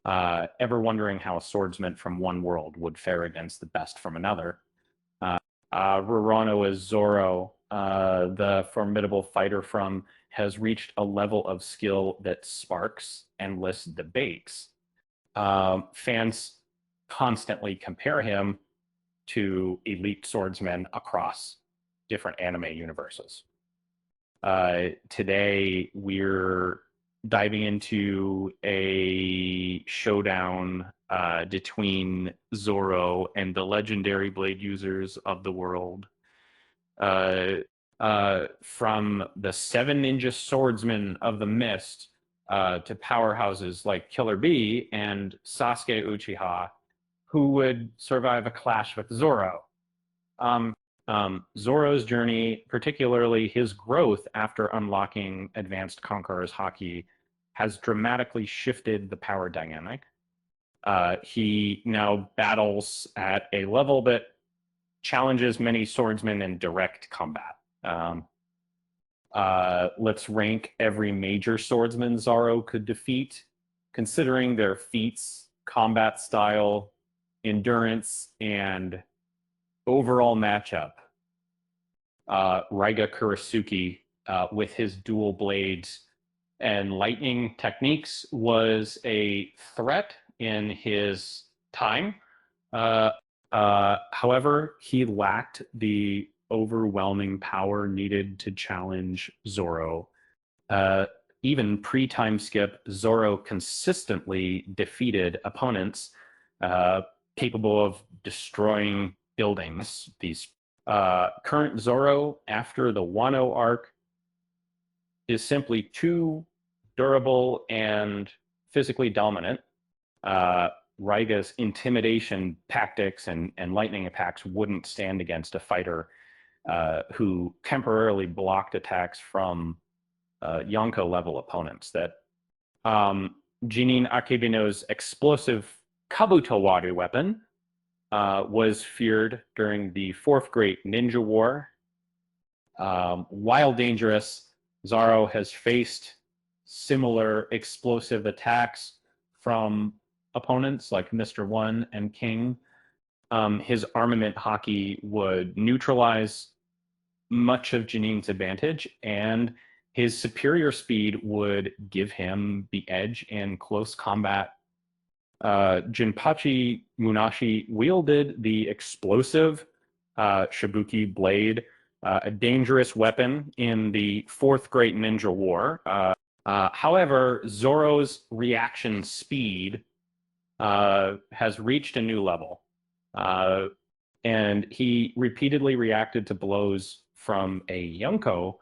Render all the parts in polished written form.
ever wondering how a swordsman from one world would fare against the best from another. Roronoa Zoro, the formidable fighter from, has reached a level of skill that sparks endless debates. Fans constantly compare him to elite swordsmen across different anime universes. Today, we're diving into a showdown between Zoro and the legendary blade users of the world. Uh, from the Seven Ninja Swordsmen of the Mist to powerhouses like Killer Bee and Sasuke Uchiha, who would survive a clash with Zoro. Um, Zoro's journey, particularly his growth after unlocking Advanced Conqueror's Haki, has dramatically shifted the power dynamic. He now battles at a level that challenges many swordsmen in direct combat. Let's rank every major swordsman Zoro could defeat, considering their feats, combat style, endurance, and overall matchup. Raiga Kurasuke, with his dual blades and lightning techniques, was a threat in his time. Uh, However, he lacked the overwhelming power needed to challenge Zoro. Uh, Even pre-time skip, Zoro consistently defeated opponents capable of destroying buildings. These current Zoro, after the Wano arc, is simply too durable and physically dominant. Raiga's intimidation tactics and lightning attacks wouldn't stand against a fighter who temporarily blocked attacks from Yonko level opponents. That Jinin Akebino's explosive Kabutowari weapon was feared during the Fourth Great Ninja War. While dangerous, Zoro has faced similar explosive attacks from opponents like Mr. One and King. His armament haki would neutralize much of Janin's advantage, and his superior speed would give him the edge in close combat. Jinpachi Munashi wielded the explosive Shibuki blade, a dangerous weapon in the Fourth Great Ninja War. However, Zoro's reaction speed has reached a new level, and he repeatedly reacted to blows from a Yonko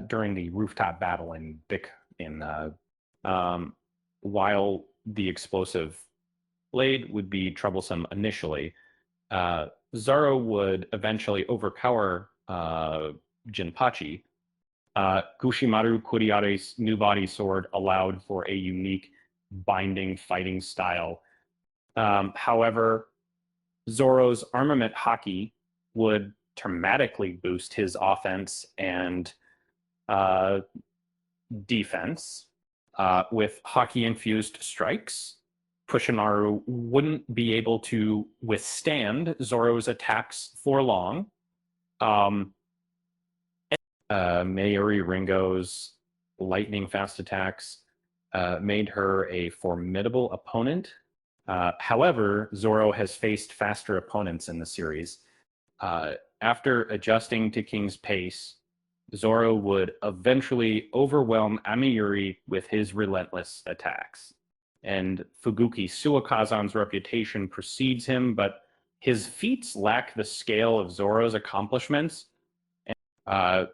during the rooftop battle in Bic. While the explosive blade would be troublesome initially, Zoro would eventually overpower Jinpachi. Gushimaru Kuriare's new body sword allowed for a unique binding fighting style. However, Zoro's armament haki would dramatically boost his offense and defense. With haki-infused strikes, Pushinaru wouldn't be able to withstand Zoro's attacks for long. Mayuri Ringo's lightning-fast attacks made her a formidable opponent. However, Zoro has faced faster opponents in the series. After adjusting to King's pace, Zoro would eventually overwhelm Amiyuri with his relentless attacks. And Fuguki Suokazan's reputation precedes him, but his feats lack the scale of Zoro's accomplishments.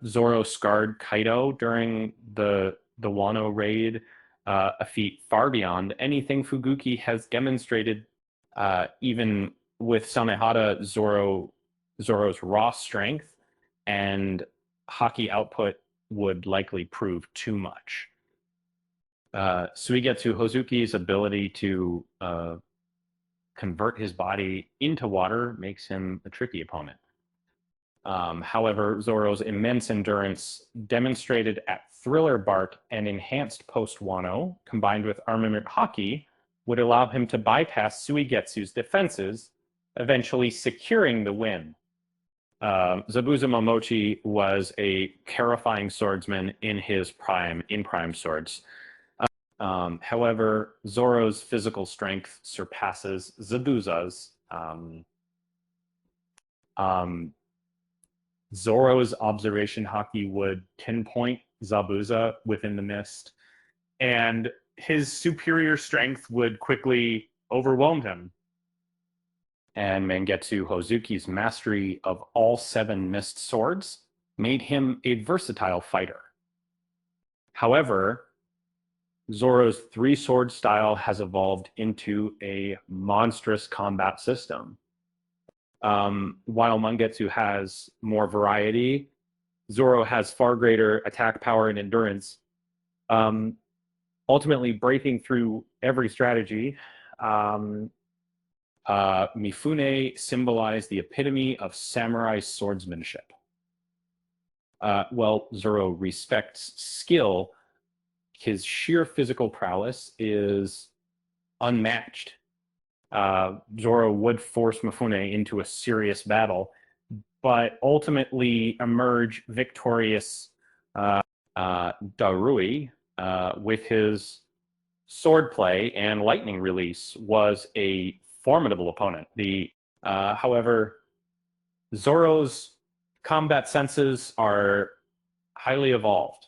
Zoro scarred Kaido during the Wano raid, a feat far beyond anything Fuguki has demonstrated. Even with Samehada, Zoro's raw strength and haki output would likely prove too much. Suigetsu Hozuki's ability to convert his body into water makes him a tricky opponent. However, Zoro's immense endurance demonstrated at Thriller Bark and enhanced post-Wano, combined with armament haki, would allow him to bypass Suigetsu's defenses, eventually securing the win. Zabuza Momochi was a terrifying swordsman in prime swords. However, Zoro's physical strength surpasses Zabuza's. Zoro's observation haki would pinpoint Zabuza within the mist, and his superior strength would quickly overwhelm him. And Mangetsu Hozuki's mastery of all 7 mist swords made him a versatile fighter. However, Zoro's 3-sword style has evolved into a monstrous combat system. While Mangetsu has more variety, Zoro has far greater attack power and endurance, ultimately breaking through every strategy. Mifune symbolized the epitome of samurai swordsmanship. While Zoro respects skill, his sheer physical prowess is unmatched. Zoro would force Mifune into a serious battle, but ultimately emerge victorious. Darui, with his swordplay and lightning release, was a formidable opponent. However, Zoro's combat senses are highly evolved.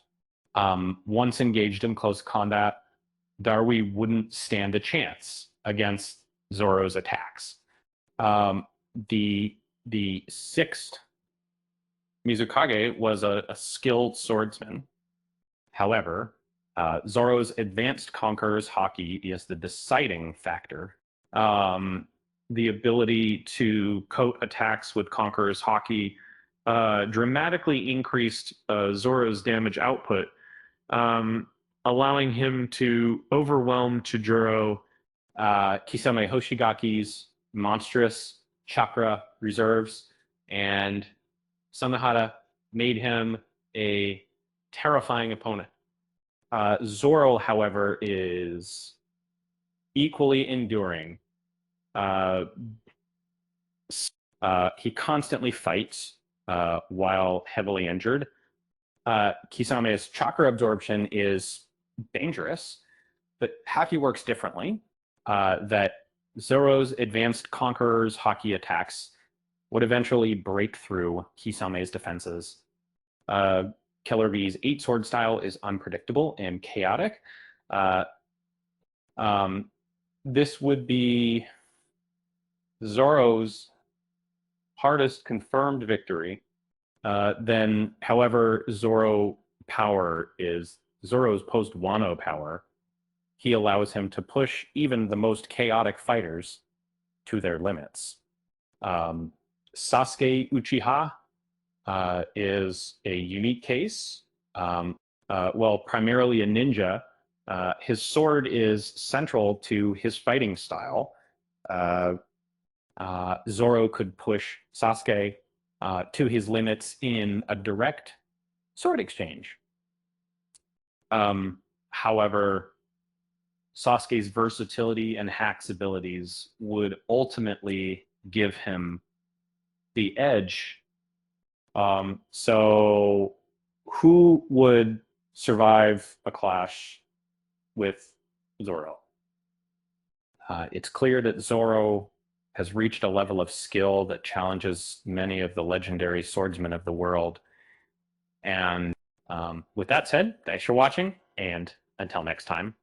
Once engaged in close combat, Darui wouldn't stand a chance against Zoro's attacks. The 6th Mizukage was a skilled swordsman. However, Zoro's advanced Conqueror's haki is the deciding factor. The ability to coat attacks with Conqueror's haki dramatically increased Zoro's damage output, allowing him to overwhelm Chijuro Kisame Hoshigaki's monstrous chakra reserves, and Samehada made him a terrifying opponent. Zoro, however, is equally enduring. He constantly fights while heavily injured. Kisame's chakra absorption is dangerous, but haki works differently. That Zoro's advanced Conqueror's haki attacks would eventually break through Kisame's defenses. Killer B's 8-sword style is unpredictable and chaotic. This would be Zoro's hardest confirmed victory. However, Zoro's post-Wano power. He allows him to push even the most chaotic fighters to their limits. Sasuke Uchiha is a unique case. Primarily a ninja, his sword is central to his fighting style. Zoro could push Sasuke to his limits in a direct sword exchange. However, Sasuke's versatility and hacks abilities would ultimately give him the edge. So who would survive a clash with Zoro? It's clear that Zoro has reached a level of skill that challenges many of the legendary swordsmen of the world. And with that said, thanks for watching, and until next time.